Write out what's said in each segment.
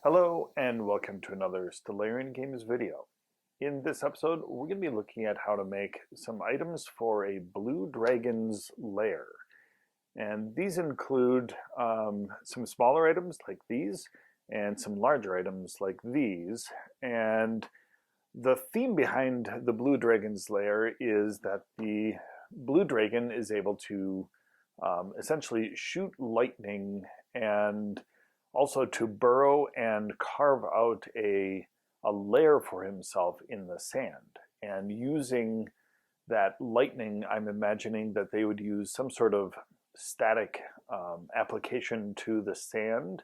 Hello and welcome to another Stellarian Games video. In this episode, we're going to be looking at how to make some items for a blue dragon's lair. And these include some smaller items like these and some larger items like these. And the theme behind the blue dragon's lair is that the blue dragon is able to essentially shoot lightning and also to burrow and carve out a lair for himself in the sand. And using that lightning, I'm imagining that they would use some sort of static application to the sand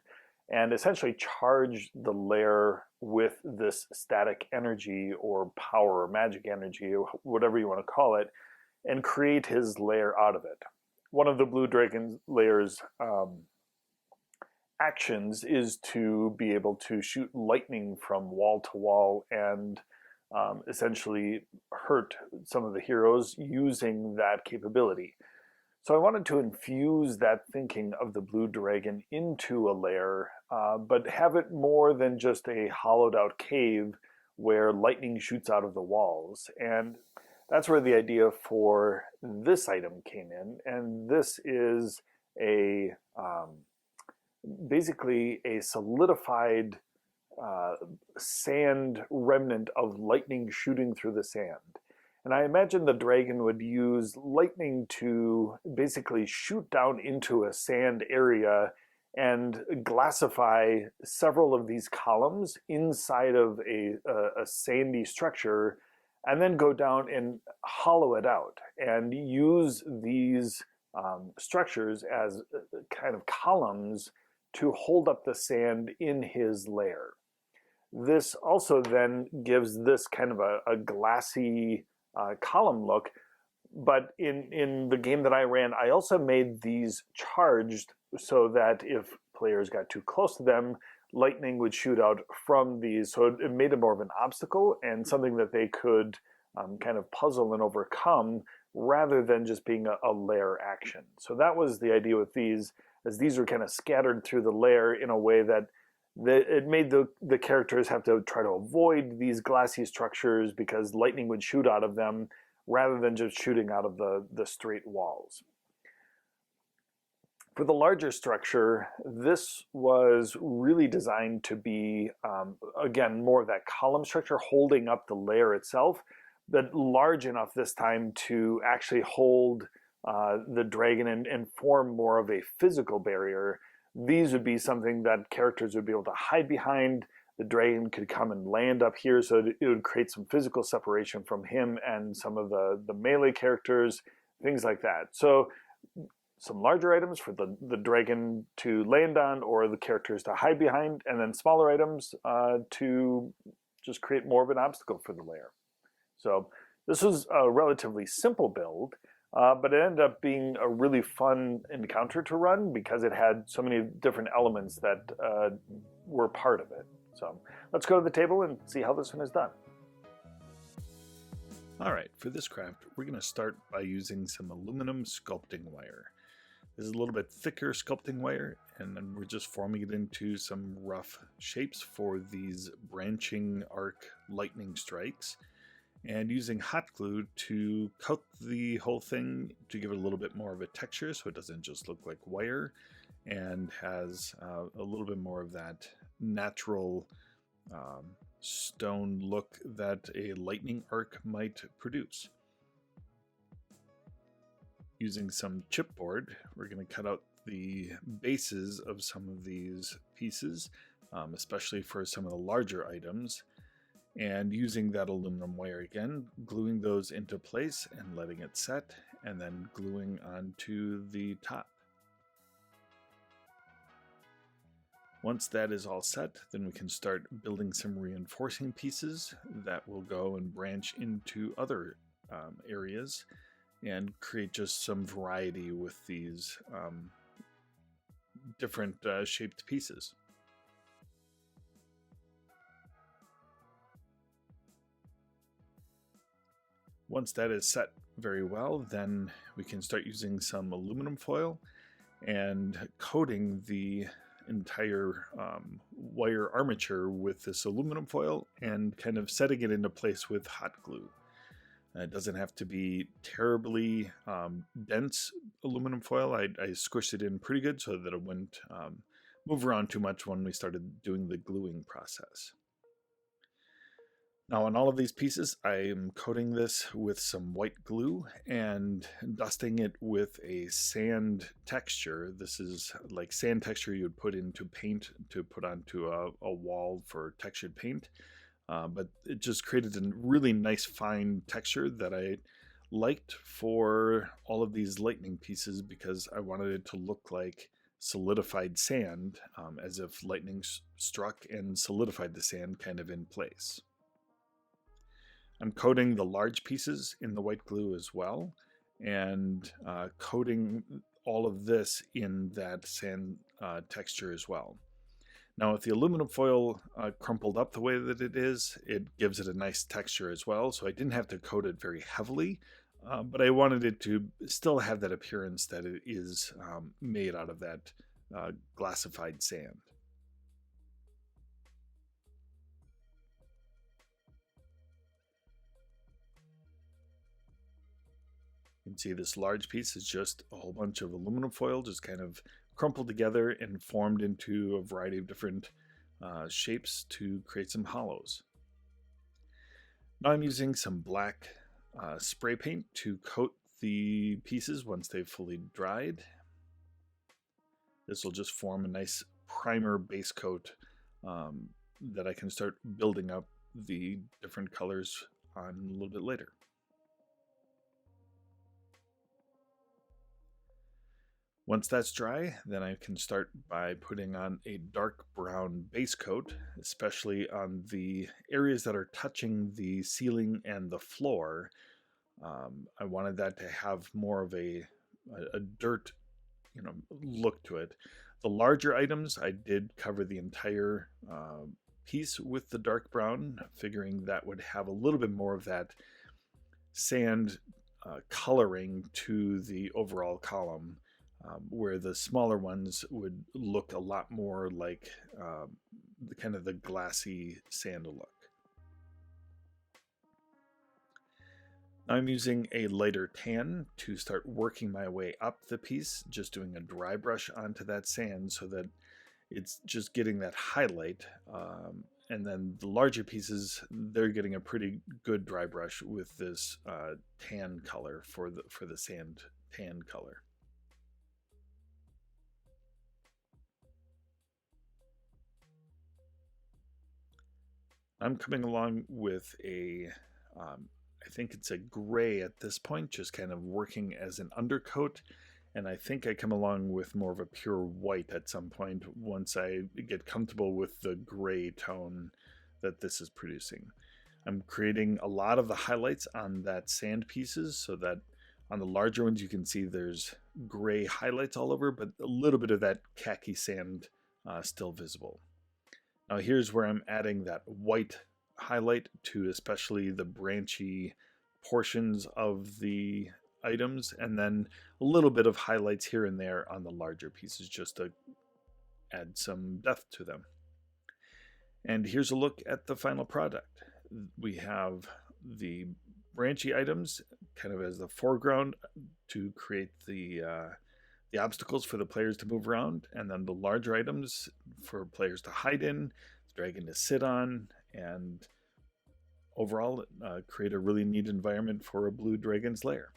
and essentially charge the lair with this static energy or power or magic energy or whatever you want to call it, and create his lair out of it. One of the blue dragon lair's actions is to be able to shoot lightning from wall to wall and essentially hurt some of the heroes using that capability. So I wanted to infuse that thinking of the blue dragon into a lair, but have it more than just a hollowed out cave where lightning shoots out of the walls. And that's where the idea for this item came in. And this is a basically a solidified sand remnant of lightning shooting through the sand. And I imagine the dragon would use lightning to basically shoot down into a sand area and glassify several of these columns inside of a sandy structure, and then go down and hollow it out and use these structures as kind of columns to hold up the sand in his lair. This also then gives this kind of a glassy column look, but in the game that I ran, I also made these charged so that if players got too close to them, lightning would shoot out from these, so it made it more of an obstacle and something that they could kind of puzzle and overcome rather than just being a lair action. So that was the idea with these, as these were kind of scattered through the lair in a way that it made the characters have to try to avoid these glassy structures because lightning would shoot out of them rather than just shooting out of the straight walls. For the larger structure, this was really designed to be, again, more of that column structure holding up the lair itself, but large enough this time to actually hold the dragon and form more of a physical barrier. These would be something that characters would be able to hide behind. The dragon could come and land up here, so it would create some physical separation from him and some of the melee characters, things like that. So some larger items for the dragon to land on or the characters to hide behind, and then smaller items to just create more of an obstacle for the lair. So this was a relatively simple build, but it ended up being a really fun encounter to run because it had so many different elements that were part of it. So let's go to the table and see how this one is done. Alright, for this craft, we're going to start by using some aluminum sculpting wire. This is a little bit thicker sculpting wire, and then we're just forming it into some rough shapes for these branching arc lightning strikes, and using hot glue to coat the whole thing to give it a little bit more of a texture so it doesn't just look like wire and has a little bit more of that natural stone look that a lightning arc might produce. Using some chipboard, we're going to cut out the bases of some of these pieces, especially for some of the larger items, and using that aluminum wire again, gluing those into place and letting it set, and then gluing onto the top. Once that is all set, then we can start building some reinforcing pieces that will go and branch into other areas and create just some variety with these different shaped pieces. Once that is set very well, then we can start using some aluminum foil and coating the entire wire armature with this aluminum foil and kind of setting it into place with hot glue. It doesn't have to be terribly dense aluminum foil. I squished it in pretty good so that it wouldn't move around too much when we started doing the gluing process. Now on all of these pieces, I am coating this with some white glue and dusting it with a sand texture. This is like sand texture you would put into paint to put onto a wall for textured paint. But it just created a really nice fine texture that I liked for all of these lightning pieces because I wanted it to look like solidified sand, as if lightning struck and solidified the sand kind of in place. I'm coating the large pieces in the white glue as well, and coating all of this in that sand texture as well. Now with the aluminum foil crumpled up the way that it is, it gives it a nice texture as well, so I didn't have to coat it very heavily, but I wanted it to still have that appearance that it is made out of that glassified sand. You can see this large piece is just a whole bunch of aluminum foil just kind of crumpled together and formed into a variety of different shapes to create some hollows. Now I'm using some black spray paint to coat the pieces once they've fully dried. This will just form a nice primer base coat that I can start building up the different colors on a little bit later. Once that's dry, then I can start by putting on a dark brown base coat, especially on the areas that are touching the ceiling and the floor. I wanted that to have more of a dirt, look to it. The larger items, I did cover the entire piece with the dark brown, figuring that would have a little bit more of that sand coloring to the overall column. Where the smaller ones would look a lot more like the kind of the glassy sand look. I'm using a lighter tan to start working my way up the piece, just doing a dry brush onto that sand so that it's just getting that highlight. And then the larger pieces, they're getting a pretty good dry brush with this tan color for the sand tan color. I'm coming along with I think it's a gray at this point, just kind of working as an undercoat. And I think I come along with more of a pure white at some point once I get comfortable with the gray tone that this is producing. I'm creating a lot of the highlights on that sand pieces so that on the larger ones you can see there's gray highlights all over, but a little bit of that khaki sand still visible. Now here's where I'm adding that white highlight to especially the branchy portions of the items, and then a little bit of highlights here and there on the larger pieces just to add some depth to them. And here's a look at the final product. We have the branchy items kind of as the foreground to create the obstacles for the players to move around, and then the larger items for players to hide in, the dragon to sit on, and overall create a really neat environment for a blue dragon's lair.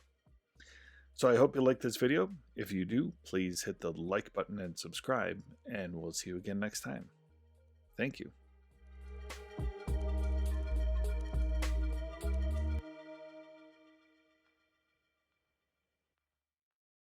So I hope you liked this video. If you do, please hit the like button and subscribe, and we'll see you again next time. Thank you.